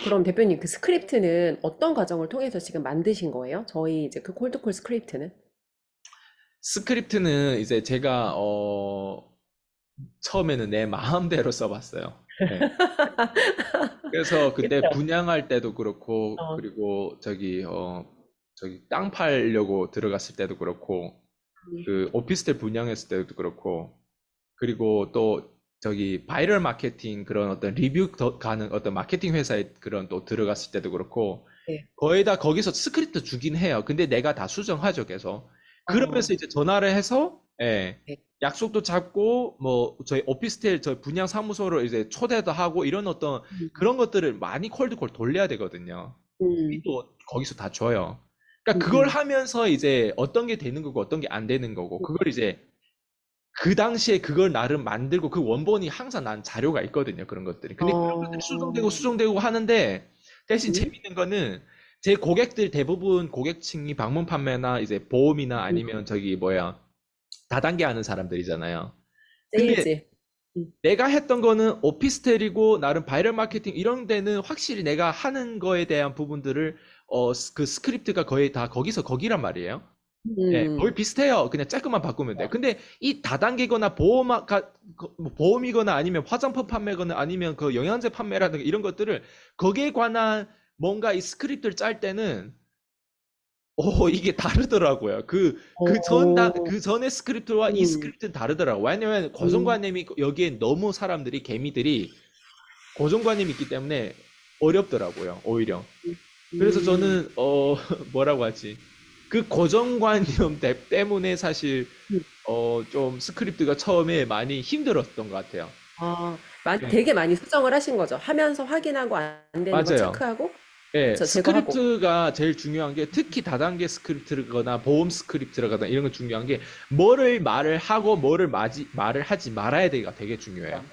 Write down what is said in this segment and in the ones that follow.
그럼 대표님 그 스크립트는 어떤 과정을 통해서 지금 만드신 거예요? 저희 이제 그 콜드콜 스크립트는? 스크립트는 이제 제가 처음에는 내 마음대로 써봤어요. 네. 그래서 그때 그쵸? 분양할 때도 그렇고, 어, 그리고 저기 땅 팔려고 들어갔을 때도 그렇고, 음, 그 오피스텔 분양했을 때도 그렇고, 그리고 또 저기 바이럴 마케팅 그런 어떤 리뷰 가는 어떤 마케팅 회사에 그런 또 들어갔을 때도 그렇고, 네. 거의 다 거기서 스크립트 주긴 해요. 근데 내가 다 수정하죠, 계속. 그러면서 어, 이제 전화를 해서, 예, 네. 약속도 잡고, 뭐, 저희 오피스텔, 저희 분양 사무소로 이제 초대도 하고, 이런 어떤 음, 그런 것들을 많이 콜드콜 돌려야 되거든요. 음, 또 거기서 다 줘요. 그러니까 그걸 음, 하면서 이제 어떤 게 되는 거고 어떤 게 안 되는 거고, 그걸 이제 그 당시에 그걸 나름 만들고 그 원본이 항상 난 자료가 있거든요. 그런 것들이. 근데 그런 것들이 수정되고 어, 수정되고 하는데 대신 음, 재밌는 거는 제 고객들 대부분 고객층이 방문 판매나 이제 보험이나 음, 아니면 저기 뭐야 다단계 하는 사람들이잖아요. 근데 세일즈. 음, 내가 했던 거는 오피스텔이고 나름 바이럴 마케팅 이런 데는 확실히 내가 하는 거에 대한 부분들을 그 스크립트가 거의 다 거기서 거기란 말이에요. 예, 거의 음, 비슷해요. 그냥 조금만 바꾸면 돼. 근데 이 다단계거나 뭐 보험이거나 아니면 화장품 판매거나 아니면 그 영양제 판매라든가 이런 것들을 거기에 관한 뭔가 이 스크립트를 짤 때는 이게 다르더라고요. 어, 그 전의 스크립트와 이 음, 스크립트는 다르더라고요. 왜냐면 음, 고정관념이 여기에 너무 사람들이 개미들이 고정관념이 있기 때문에 어렵더라고요. 오히려. 그래서 음, 저는 뭐라고 하지? 그 고정관념 때문에 사실 음. 좀 스크립트가 처음에 많이 힘들었던 것 같아요. 아, 네, 되게 많이 수정을 하신 거죠. 하면서 확인하고 안 되는 거 맞아요. 체크하고, 예, 그쵸, 제거하고. 스크립트가 제일 중요한 게 특히 다단계 스크립트거나 보험 스크립트거나 이런 거 중요한 게 뭐를 말을 하고 말을 하지 말아야 되가 되게 중요해요. 맞아.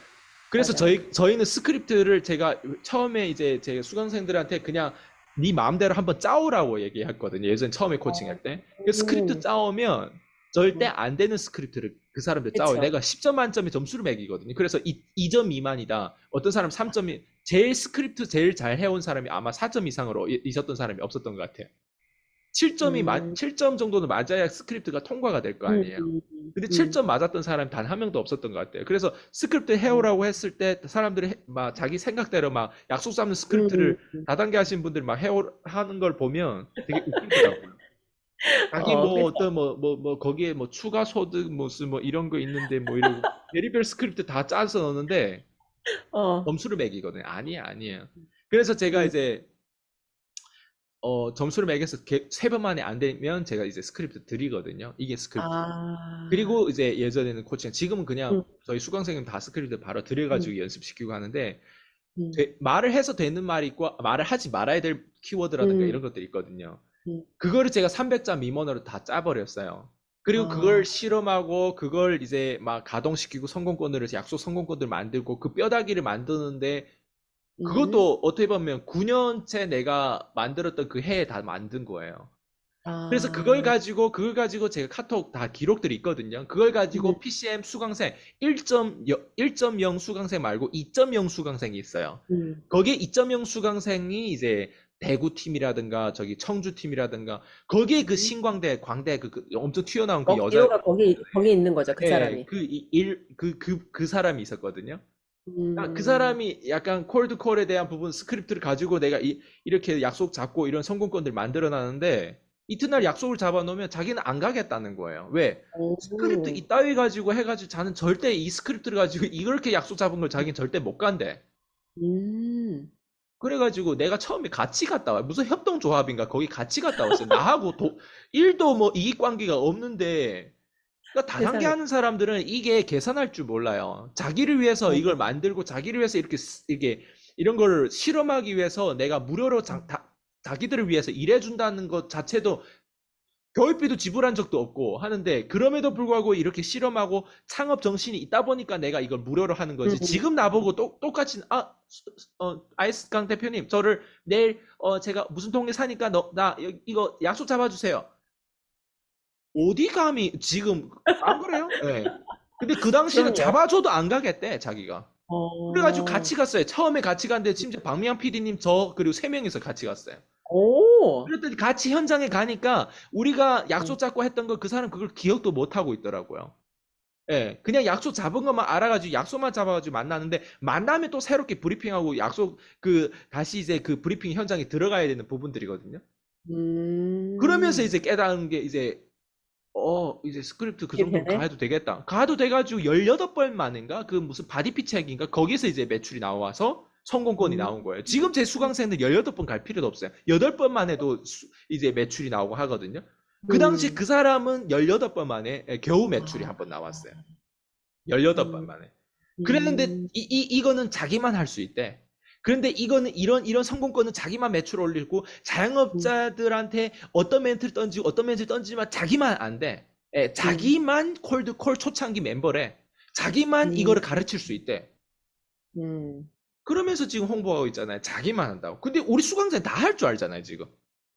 그래서 맞아요. 저희는 스크립트를 제가 처음에 이제 제 수강생들한테 그냥 네 마음대로 한번 짜오라고 얘기했거든요. 예전 처음에 어, 코칭할 때. 그 스크립트 오, 짜오면 절대 음, 안 되는 스크립트를 그 사람들 짜오요. 그쵸. 내가 10점 만점에 점수를 매기거든요. 그래서 2점 미만이다. 어떤 사람 3점이 제일 스크립트 제일 잘 해온 사람이 아마 4점 이상으로 있었던 사람이 없었던 것 같아요. 음, 7점 정도는 맞아야 스크립트가 통과가 될 거 아니에요. 근데 음. 7점 맞았던 사람 단 한 명도 없었던 것 같아요. 그래서 스크립트 해오라고 했을 때 사람들이 막 자기 생각대로 막 약속 잡는 음, 스크립트를 다단계 하신 분들 막 하는 걸 보면 되게 웃기더라고요. 자기 뭐 그쵸. 어떤 뭐 거기에 뭐 추가 소득 무슨 뭐 이런 거 있는데 뭐 이러고 별의별 스크립트 다 짜서 넣는데 어, 점수를 매기거든요. 아니에요. 그래서 제가 음, 이제 점수를 매겨서 세 번 만에 안 되면 제가 이제 스크립트 드리거든요. 이게 스크립트. 아, 그리고 이제 예전에는 코칭, 지금은 그냥 음, 저희 수강생은 다 스크립트 바로 음, 들여가지고 연습시키고 하는데, 음, 말을 해서 되는 말이 있고, 말을 하지 말아야 될 키워드라든가 음, 이런 것들이 있거든요. 음. 그거를 제가 300자 미만으로 다 짜버렸어요. 그리고 그걸 아, 실험하고, 그걸 이제 막 가동시키고 성공권을, 약속 성공권을 만들고, 그 뼈다귀를 만드는데, 음, 그것도 어떻게 보면 9년째 내가 만들었던 그 해에 다 만든 거예요. 그래서 아, 그걸 가지고 제가 카톡 다 기록들이 있거든요. 그걸 음, 가지고 PCM 수강생 1.0 수강생 말고 2.0 수강생이 있어요. 음. 거기에 2.0 수강생이 이제 대구 팀이라든가 저기 청주 팀이라든가 거기에 그 음. 신광대 광대 그 엄청 튀어나온 그 여자 기호가 거기 있는 거죠, 그 예, 사람이. 그 사람이 있었거든요. 그 음, 사람이 약간 콜드콜에 대한 부분 스크립트를 가지고 내가 이렇게 약속 잡고 이런 성공권들 만들어 놨는데 이튿날 약속을 잡아 놓으면 자기는 안 가겠다는 거예요. 왜? 스크립트 오, 이따위 가지고 해가지고 자는 절대 이 스크립트를 가지고 이렇게 약속 잡은 걸 자기는 절대 못 간대. 음, 그래가지고 내가 처음에 같이 갔다 와. 무슨 협동조합인가? 거기 같이 갔다 왔어요. 나하고 1도 뭐 이익관계가 없는데 그러니까 다단계 세상에. 하는 사람들은 이게 계산할 줄 몰라요. 자기를 위해서 어, 이걸 만들고 자기를 위해서 이렇게 이런 걸 실험하기 위해서 내가 무료로 자기들을 위해서 일해준다는 것 자체도 교육비도 지불한 적도 없고 하는데 그럼에도 불구하고 이렇게 실험하고 창업 정신이 있다 보니까 내가 이걸 무료로 하는 거지. 음, 지금 나보고 똑같이 아이스강 대표님 저를 내일 제가 무슨 동네 사니까 나 이거 약속 잡아주세요. 어디 감히 지금 안 그래요? 예. 근데 그 당시는 그럼요. 잡아줘도 안 가겠대 자기가. 그래가지고 어, 같이 갔어요. 처음에 같이 갔는데 심지어 박미양 PD님 저 그리고 세 명이서 같이 갔어요. 오, 그랬더니 같이 현장에 가니까 우리가 어, 약속 잡고 했던 거 그 사람 그걸 기억도 못 하고 있더라고요. 예, 그냥 약속 잡은 것만 알아가지고 약속만 잡아가지고 만나는데 만나면 또 새롭게 브리핑하고 약속 다시 이제 그 브리핑 현장에 들어가야 되는 부분들이거든요. 그러면서 음, 이제 깨달은 게 이제 이제 스크립트 그 이게 정도면 되네. 가도 되겠다. 가도 돼가지고 18번 만인가? 그 무슨 바디피체인가? 거기서 이제 매출이 나와서 성공권이 음, 나온 거예요. 지금 제 수강생들 18번 갈 필요도 없어요. 8번만 해도 이제 매출이 나오고 하거든요. 그 당시 음, 그 사람은 18번 만에 겨우 매출이 아, 한 번 나왔어요. 18번 음, 만에. 그랬는데 음, 이거는 자기만 할 수 있대. 그런데 이거는 이런 성공권은 자기만 매출 올리고 음, 자영업자들한테 어떤 멘트를 던지고 어떤 멘트를 던지지만 자기만 안 돼. 예, 음, 자기만 콜드콜 초창기 member래. 자기만 음, 이거를 가르칠 수 있대. 음. 그러면서 지금 홍보하고 있잖아요. 자기만 한다고. 근데 우리 수강생 다 할 줄 알잖아요, 지금.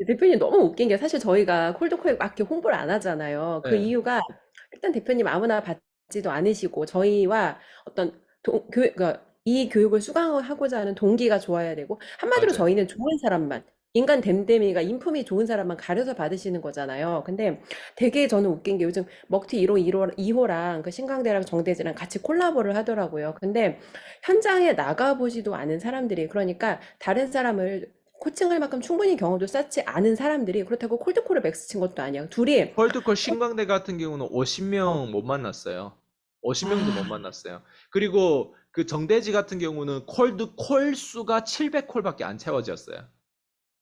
대표님 너무 웃긴 게 사실 저희가 콜드콜 막 이렇게 홍보를 안 하잖아요. 그 예, 이유가 일단 대표님 아무나 받지도 않으시고 저희와 어떤 그러니까 이 교육을 수강하고자 하는 동기가 좋아야 되고 한마디로 맞아요. 저희는 좋은 사람만 인간 됨됨이가 인품이 좋은 사람만 가려서 받으시는 거잖아요. 근데 되게 저는 웃긴 게 요즘 먹튀 1호, 2호랑 그 신광대랑 정대지랑 같이 콜라보를 하더라고요. 근데 현장에 나가보지도 않은 사람들이 그러니까 다른 사람을 코칭할 만큼 충분히 경험도 쌓지 않은 사람들이 그렇다고 콜드콜을 맥스 친 것도 아니야. 둘이 콜드콜 신광대 같은 경우는 50명 못 만났어요. 50명도 못 아, 만났어요. 그리고 그 정대지 같은 경우는 콜드 콜 수가 700콜밖에 안 채워졌어요.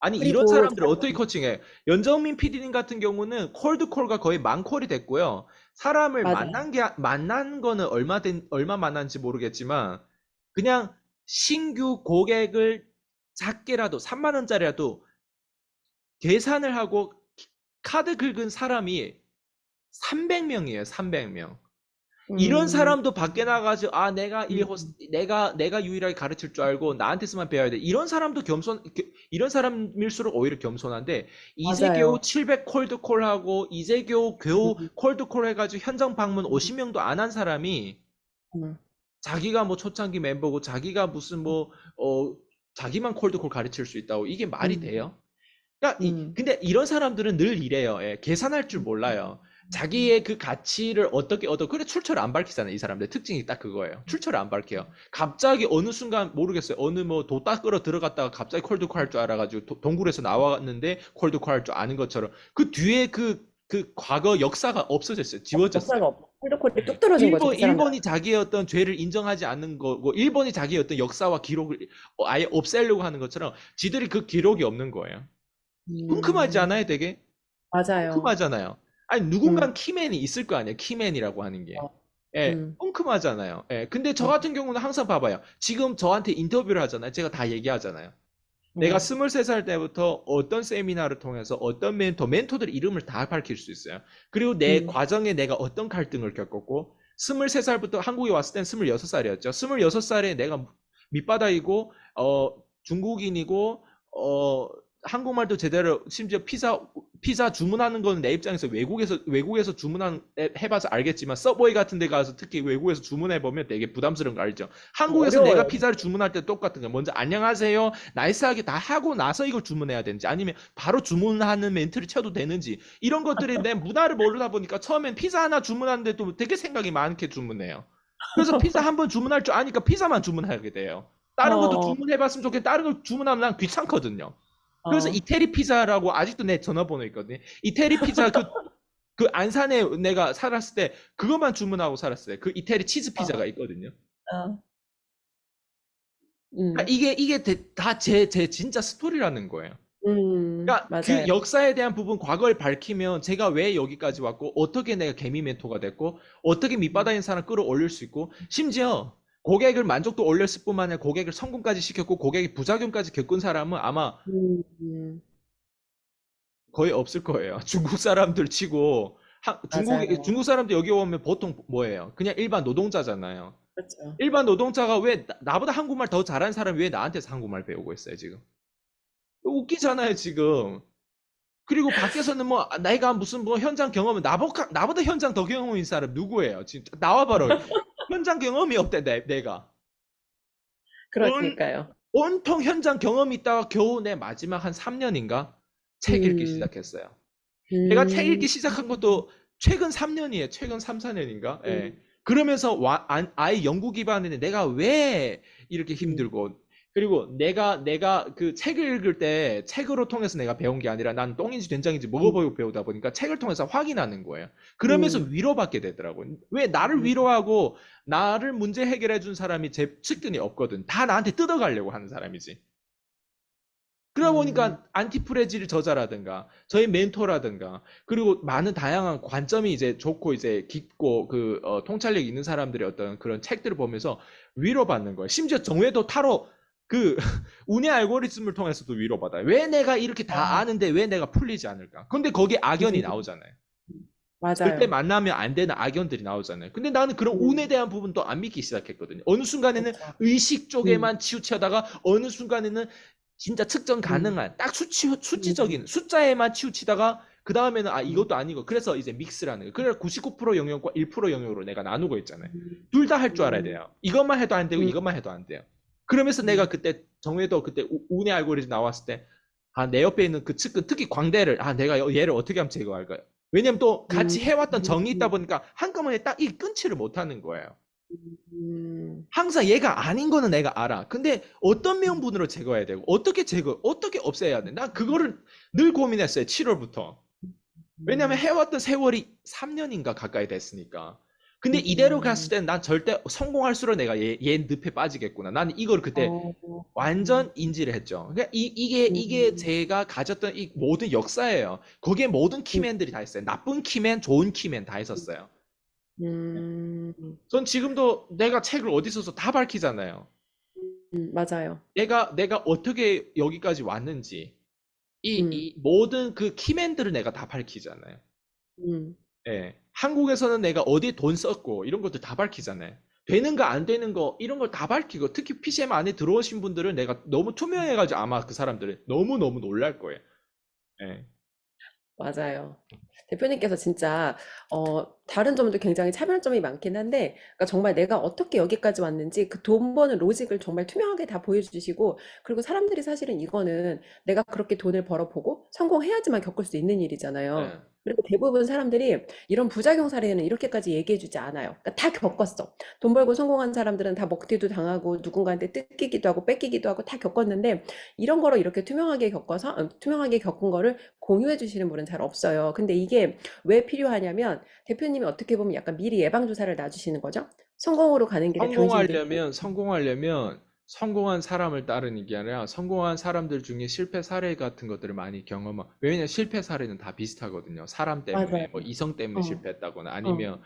아니 이런 그리고 사람들을 어떻게 코칭해? 연정민 PD님 같은 경우는 콜드콜가 거의 만콜이 됐고요. 사람을 맞아요. 만난 거는 얼마 만난지 모르겠지만 그냥 신규 고객을 작게라도 3만 원짜리라도 계산을 하고 카드 긁은 사람이 300명이에요, 300명. 이런 음, 사람도 밖에 나가서 아 음, 내가 유일하게 가르칠 줄 알고 나한테서만 배워야 돼. 이런 사람도 이런 사람일수록 오히려 겸손한데 이제 겨우 맞아요. 700 콜드콜하고 이제 겨우 음, 콜드콜 해가지고 현장 방문 음, 50명도 안 한 사람이 음, 자기가 뭐 초창기 멤버고 자기가 무슨 자기만 콜드콜 가르칠 수 있다고 이게 말이 음, 돼요? 그러니까 음, 근데 이런 사람들은 늘 이래요. 예, 계산할 줄 몰라요. 자기의 그 가치를 어떻게 얻어 그래 출처를 안 밝히잖아요. 이 사람들 특징이 딱 그거예요. 출처를 안 밝혀요. 갑자기 어느 순간 모르겠어요. 어느 뭐 도 닦으러 들어갔다가 갑자기 콜드콜 할 줄 알아가지고 동굴에서 나왔는데 콜드콜 할 줄 아는 것처럼 그 뒤에 그 과거 역사가 없어졌어요. 지워졌어요. 역사가 없어. 콜드콜이 예. 뚝 떨어진 거죠, 그 사람들. 일본이 자기의 어떤 죄를 인정하지 않는 거고, 일본이 자기의 어떤 역사와 기록을 아예 없애려고 하는 것처럼, 지들이 그 기록이 없는 거예요. 쿰쿰하지 음, 않아요, 되게? 맞아요. 쿰쿰하잖아요. 아니, 음, 누군간 키맨이 있을 거 아니에요, 키맨이라고 하는 게. 어, 예, 음, 쿰쿰하잖아요. 예, 근데 저 어, 같은 경우는 항상 봐봐요. 지금 저한테 인터뷰를 하잖아요. 제가 다 얘기하잖아요. 내가 음, 23살 때부터 어떤 세미나를 통해서 어떤 멘토들 이름을 다 밝힐 수 있어요. 그리고 내 음, 과정에 내가 어떤 갈등을 겪었고, 23살부터 한국에 왔을 땐 26살이었죠. 26살에 내가 밑바닥이고, 중국인이고, 한국말도 제대로, 심지어 피자 주문하는 거는 내 입장에서 외국에서 해봐서 알겠지만, 서브웨이 같은 데 가서 특히 외국에서 주문해보면 되게 부담스러운 거 알죠? 한국에서 내가 어려워요. 피자를 주문할 때 똑같은 거예요. 먼저 안녕하세요. 나이스하게 다 하고 나서 이걸 주문해야 되는지 아니면 바로 주문하는 멘트를 쳐도 되는지 이런 것들이 내 문화를 모르다 보니까 처음엔 피자 하나 주문하는데도 되게 생각이 많게 주문해요. 그래서 피자 한 번 주문할 줄 아니까 피자만 주문하게 돼요. 다른 것도 어, 주문해봤으면 좋겠는데 다른 걸 주문하면 난 귀찮거든요. 그래서 어, 이태리 피자라고 아직도 내 전화번호 있거든요. 이태리 피자 그 안산에 내가 살았을 때 그것만 주문하고 살았어요. 그 이태리 치즈 어, 피자가 있거든요. 어, 그러니까 음, 이게 다 제 진짜 스토리라는 거예요. 그러니까 그 맞아요. 역사에 대한 부분, 과거를 밝히면 제가 왜 여기까지 왔고, 어떻게 내가 개미 멘토가 됐고, 어떻게 음, 밑바닥인 사람 끌어올릴 수 있고, 심지어 고객을 만족도 올렸을 뿐만 아니라 고객을 성공까지 시켰고, 고객이 부작용까지 겪은 사람은 아마 음, 음, 거의 없을 거예요. 중국 사람들 치고, 맞아요. 중국 사람들 여기 오면 보통 뭐예요? 그냥 일반 노동자잖아요. 그렇죠. 일반 노동자가 왜 나보다 한국말 더 잘하는 사람이 왜 나한테서 한국말 배우고 있어요, 지금? 웃기잖아요, 지금. 그리고 밖에서는 뭐 내가 무슨 뭐 현장 경험은 나보다 현장 더 경험인 사람 누구예요? 진짜 나와봐라. 현장 경험이 없대 내가. 온, 그러니까요. 온통 현장 경험이 있다가 겨우 내 마지막 한 3년인가 책 읽기 음, 시작했어요. 내가 책 음, 읽기 시작한 것도 최근 3년이에요. 최근 3, 4년인가? 예. 음, 그러면서 아예 연구 기반인데 내가 왜 이렇게 음, 힘들고 그리고 내가 그 책을 읽을 때 책으로 통해서 내가 배운 게 아니라 난 똥인지 된장인지 음, 먹어보고 배우다 보니까 책을 통해서 확인하는 거예요. 그러면서 음, 위로받게 되더라고요. 왜 나를 음, 위로하고 나를 문제 해결해 준 사람이 제 측근이 없거든. 다 나한테 뜯어가려고 하는 사람이지. 그러다 음, 보니까 안티프레질 저자라든가 저희 멘토라든가 그리고 많은 다양한 관점이 이제 좋고 이제 깊고 그 통찰력 있는 사람들의 어떤 그런 책들을 보면서 위로받는 거예요. 심지어 정외도 타로 그 운의 알고리즘을 통해서도 위로받아요. 왜 내가 이렇게 다 어, 아는데 왜 내가 풀리지 않을까? 근데 거기에 악연이 음, 나오잖아요. 절대 맞아요. 만나면 안 되는 악연들이 나오잖아요. 근데 나는 그런 운에 음, 대한 부분도 안 믿기 시작했거든요. 어느 순간에는 그렇죠. 의식 음, 쪽에만 치우치다가 어느 순간에는 진짜 측정 음, 가능한 딱 음, 수치적인 숫자에만 치우치다가 그 다음에는 아 음, 이것도 아니고 그래서 이제 믹스라는 거예요. 그래서 99% 영역과 1% 영역으로 내가 나누고 있잖아요. 음, 둘 다 할 줄 알아야 음, 돼요. 이것만 해도 안 되고 음, 이것만 해도 안 돼요. 그러면서 내가 음, 그때 정회도 그때 운의 알고리즘 나왔을 때 아, 내 옆에 있는 그 측근, 특히 광대를, 아, 내가 얘를 어떻게 하면 제거할까요? 왜냐면 또 음, 같이 해왔던 정이 있다 음, 보니까 한꺼번에 딱 이 끊지를 못하는 거예요. 음, 항상 얘가 아닌 거는 내가 알아. 근데 어떤 명분으로 제거해야 되고, 어떻게 없애야 돼? 난 그거를 늘 고민했어요. 7월부터. 왜냐면 음, 해왔던 세월이 3년인가 가까이 됐으니까. 근데 이대로 갔을 음, 때는 난 절대 성공할수록 내가 얘 늪에 빠지겠구나. 나는 이걸 그때 어, 완전 인지를 했죠. 그러니까 이게 음, 제가 가졌던 이 모든 역사예요. 거기에 모든 음, 키맨들이 다 있어요. 나쁜 키맨, 좋은 키맨 다 음, 있었어요. 음, 전 지금도 내가 책을 어디 써서 다 밝히잖아요. 맞아요. 내가 어떻게 여기까지 왔는지, 음, 이 모든 그 키맨들을 내가 다 밝히잖아요. 음, 예. 한국에서는 내가 어디에 돈 썼고, 이런 것들 다 밝히잖아요. 되는 거, 안 되는 거, 이런 걸 다 밝히고, 특히 PCM 안에 들어오신 분들은 내가 너무 투명해가지고 아마 그 사람들은 너무너무 놀랄 거예요. 예. 맞아요. 대표님께서 진짜 다른 점도 굉장히 차별점이 많긴 한데 그러니까 정말 내가 어떻게 여기까지 왔는지 그 돈 버는 로직을 정말 투명하게 다 보여주시고 그리고 사람들이 사실은 이거는 내가 그렇게 돈을 벌어보고 성공해야지만 겪을 수 있는 일이잖아요. 예. 그리고 대부분 사람들이 이런 부작용 사례는 이렇게까지 얘기해주지 않아요. 그러니까 다 겪었어. 돈 벌고 성공한 사람들은 다 먹튀도 당하고 누군가한테 뜯기기도 하고 뺏기기도 하고 다 겪었는데 이런 거를 이렇게 투명하게 겪어서 투명하게 겪은 거를 공유해 주시는 분은 잘 없어요. 근데 이게 왜 필요하냐면 대표님이 어떻게 보면 약간 미리 예방 주사를 놔주시는 거죠. 성공으로 가는 길에 당신들이 성공하려면 성공한 사람을 따르는 게 아니라 성공한 사람들 중에 실패 사례 같은 것들을 많이 경험하. 왜냐면 실패 사례는 다 비슷하거든요. 사람 때문에, 맞아요. 뭐 이성 때문에 어, 실패했다거나 어, 아니면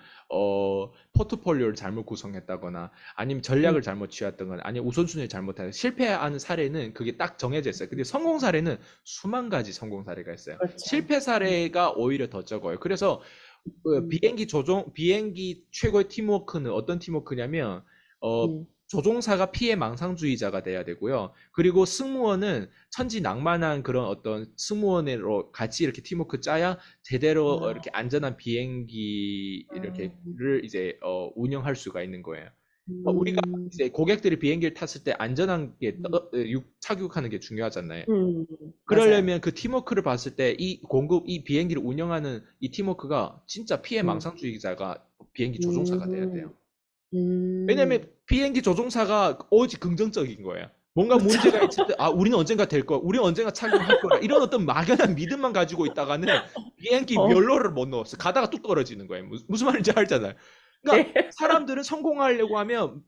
포트폴리오를 잘못 구성했다거나 아니면 음, 전략을 잘못 취했다거나 아니면 우선순위를 잘못해서 실패하는 사례는 그게 딱 정해져 있어요. 근데 성공 사례는 수만 가지 성공 사례가 있어요. 그렇죠. 실패 음, 사례가 오히려 더 적어요. 그래서 음, 비행기 최고의 팀워크는 어떤 팀워크냐면, 어, 음, 조종사가 피해 망상주의자가 돼야 되고요. 그리고 승무원은 천지낭만한 그런 어떤 승무원으로 같이 이렇게 팀워크 짜야 제대로 아, 이렇게 안전한 비행기 음, 이렇게를 이제 운영할 수가 있는 거예요. 우리가 음, 이제 고객들이 비행기를 탔을 때 안전한 게 음, 착륙하는 게 중요하잖아요. 음, 맞아요. 그러려면 그 팀워크를 봤을 때 이 비행기를 운영하는 이 팀워크가 진짜 피해 음, 망상주의자가 비행기 조종사가 돼야 음, 돼요. 왜냐면 음, 비행기 조종사가 오직 긍정적인 거예요. 뭔가 그렇죠. 문제가 있을 때, 아, 우리는 언젠가 될 거야. 우리는 언젠가 착륙할 거야. 이런 어떤 막연한 믿음만 가지고 있다가는 비행기 어, 멸로를 못 넣었어. 가다가 뚝 떨어지는 거예요. 무슨 말인지 알잖아요. 그러니까 네. 사람들은 성공하려고 하면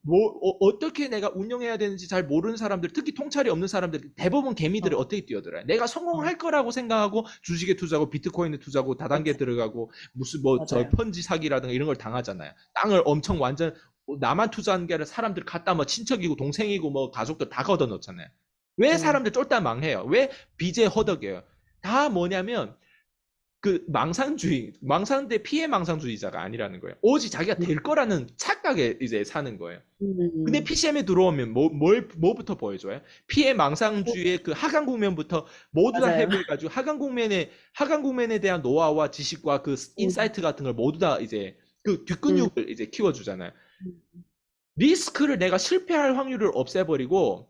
떻게 내가 운영해야 되는지 잘 모르는 사람들, 특히 통찰이 없는 사람들, 대부분 개미들이 어, 어떻게 뛰어들어요? 내가 어, 성공할 거라고 생각하고 주식에 투자하고 비트코인에 투자하고 다단계 그렇죠. 들어가고 무슨 뭐 저 맞아요. 펀지 사기라든가 이런 걸 당하잖아요. 땅을 엄청 완전 나만 투자한 게 아니라 사람들 갖다 뭐 친척이고 동생이고 뭐 가족들 다 걷어 넣잖아요. 왜 음, 사람들 쫄딱 망해요? 왜 빚에 허덕여요? 다 뭐냐면 그 망상대 피해 망상주의자가 아니라는 거예요. 오직 자기가 음, 될 거라는 착각에 이제 사는 거예요. 근데 음, PCM에 들어오면 뭐부터 보여줘요? 피해 망상주의의 그 하강 국면부터 모두 다 맞아요. 해부해가지고 하강 국면에 대한 노하우와 지식과 그 음, 인사이트 같은 걸 모두 다 이제 그 음, 뒷근육을 이제 키워주잖아요. 음, 리스크를 내가 실패할 확률을 없애버리고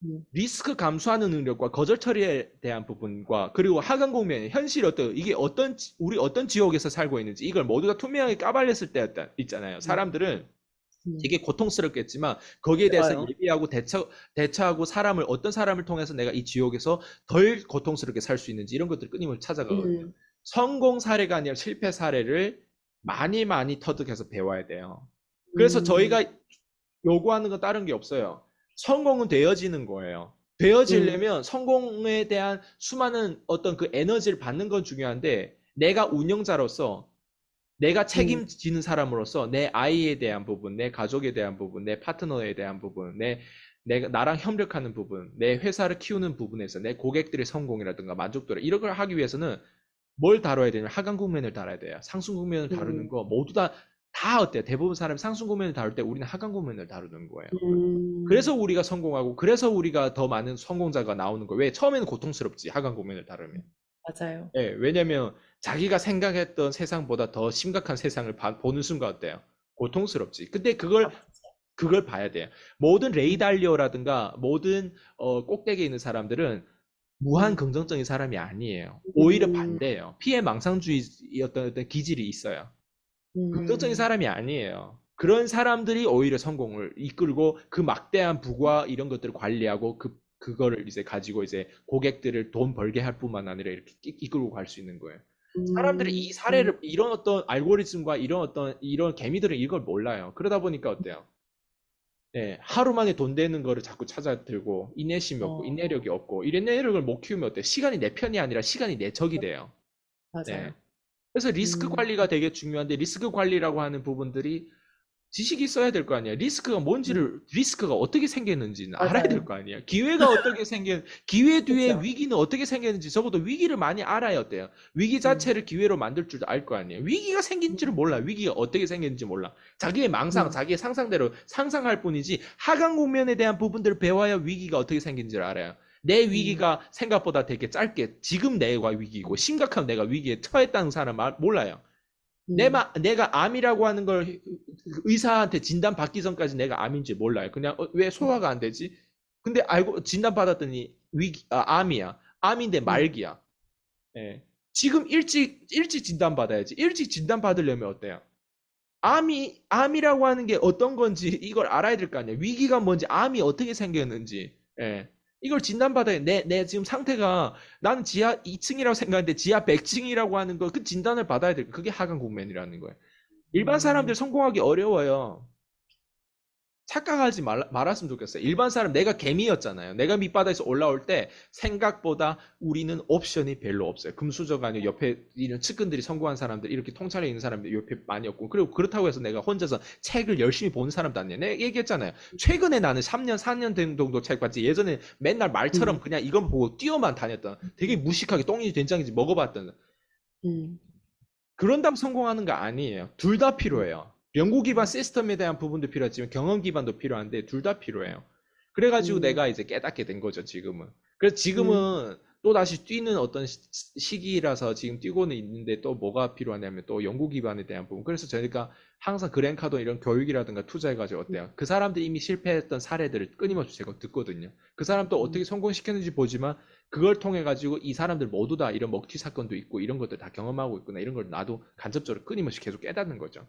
음, 리스크 감수하는 능력과 거절 처리에 대한 부분과 그리고 하강 국면 현실 어떤 이게 어떤 우리 어떤 지역에서 살고 있는지 이걸 모두가 투명하게 까발렸을 때 있잖아요. 음, 사람들은 음. 되게 고통스럽겠지만 거기에 대해서 맞아요. 예비하고 대처하고 사람을 어떤 사람을 통해서 내가 이 지역에서 덜 고통스럽게 살 수 있는지 이런 것들 끊임을 찾아가거든요. 음, 성공 사례가 아니라 실패 사례를 많이 많이 터득해서 배워야 돼요. 그래서 음, 저희가 요구하는 건 다른 게 없어요. 성공은 되어지는 거예요. 음, 되어지려면 성공에 대한 수많은 어떤 그 에너지를 받는 건 중요한데 내가 운영자로서 내가 음, 책임지는 사람으로서 내 아이에 대한 부분, 내 가족에 대한 부분, 내 파트너에 대한 부분, 내가 나랑 협력하는 부분, 내 회사를 키우는 부분에서 내 고객들의 성공이라든가 만족도를 이런 걸 하기 위해서는 뭘 다뤄야 되냐면 하강 국면을 다뤄야 돼요. 상승 국면을 다루는 음, 거 모두 다 어때요? 대부분 사람이 상승 국면을 다룰 때 우리는 하강 국면을 다루는 거예요. 음, 그래서 우리가 성공하고 그래서 우리가 더 많은 성공자가 나오는 거예요. 왜? 처음에는 고통스럽지. 하강 국면을 다루면. 맞아요. 예, 왜냐면 자기가 생각했던 세상보다 더 심각한 세상을 보는 순간 어때요? 고통스럽지. 근데 아, 그걸 봐야 돼요. 모든 레이 음, 달리오라든가 모든 꼭대기에 있는 사람들은 무한 음, 긍정적인 사람이 아니에요. 오히려 음, 반대예요. 피해망상주의였던 어떤 기질이 있어요. 긍정적인 음, 사람이 아니에요. 그런 사람들이 오히려 성공을 이끌고 그 막대한 부과 이런 것들을 관리하고 그거를 이제 가지고 이제 고객들을 돈 벌게 할 뿐만 아니라 이렇게 이끌고 갈 수 있는 거예요. 사람들이 이 음, 사례를 이런 어떤 알고리즘과 이런 개미들은 이걸 몰라요. 그러다 보니까 어때요? 네, 하루 만에 돈 되는 거를 자꾸 찾아들고 인내심이 없고 어, 인내력이 없고 이 인내력을 못 키우면 어때요? 시간이 내 편이 아니라 시간이 내 적이 돼요. 네. 맞아요. 그래서 리스크 음, 관리가 되게 중요한데 리스크 관리라고 하는 부분들이 지식이 있어야 될 거 아니야. 리스크가 음, 뭔지를, 리스크가 어떻게 생겼는지는 알아야 될 맞아요. 거 아니야. 기회가 어떻게 기회 뒤에 그렇죠. 위기는 어떻게 생겼는지 적어도 위기를 많이 알아야 어때요. 위기 음, 자체를 기회로 만들 줄도 알 거 아니에요. 위기가 생긴 줄을 몰라. 위기가 어떻게 생겼는지 몰라. 자기의 망상, 음, 자기의 상상대로 상상할 뿐이지 하강 국면에 대한 부분들을 배워야 위기가 어떻게 생긴지를 알아요. 내 음, 위기가 생각보다 되게 짧게 지금 내가 위기고 심각한 내가 위기에 처했다는 사람 몰라요. 음, 내가 암이라고 하는 걸 의사한테 진단 받기 전까지 내가 암인지 몰라요. 그냥 왜 소화가 안 되지? 근데 알고 진단 받았더니 암이야. 암인데 음, 말기야. 예. 지금 일찍 진단 받아야지. 일찍 진단 받으려면 어때요? 암이라고 하는 게 어떤 건지 이걸 알아야 될 거 아니에요. 위기가 뭔지, 암이 어떻게 생겼는지. 예. 이걸 진단받아야 내 지금 상태가 나는 지하 2층이라고 생각하는데 지하 100층이라고 하는 거 그 진단을 받아야 될 거. 그게 하강 국면이라는 거예요. 일반 사람들 음, 성공하기 어려워요. 착각하지 말았으면 좋겠어요. 일반 사람 내가 개미였잖아요. 내가 밑바닥에서 올라올 때 생각보다 우리는 옵션이 별로 없어요. 금수저가 아니고 옆에 이런 측근들이 성공한 사람들 이렇게 통찰에 있는 사람들 옆에 많이 없고 그리고 그렇다고 해서 내가 혼자서 책을 열심히 보는 사람도 아니에요. 내가 얘기했잖아요. 최근에 나는 3년 4년 된 정도 책 봤지. 예전에 맨날 말처럼 음, 그냥 이건 보고 뛰어만 다녔던 되게 무식하게 똥인지 된장인지 먹어봤던 음, 그런다고 성공하는 거 아니에요. 둘 다 음, 필요해요. 연구 기반 시스템에 대한 부분도 필요하지만 경험 기반도 필요한데 둘 다 필요해요. 그래가지고 음, 내가 이제 깨닫게 된 거죠, 지금은. 그래서 음, 지금은 또 다시 뛰는 어떤 시기라서 지금 뛰고는 있는데 또 뭐가 필요하냐면 또 연구 기반에 대한 부분. 그래서 저희가 항상 그랜카돈 이런 교육이라든가 투자해가지고 어때요? 그 사람들이 이미 실패했던 사례들을 끊임없이 제가 듣거든요. 그 사람 또 음, 어떻게 성공시켰는지 보지만 그걸 통해 가지고 이 사람들 모두 다 이런 먹튀 사건도 있고 이런 것들 다 경험하고 있구나 이런 걸 나도 간접적으로 끊임없이 계속 깨닫는 거죠.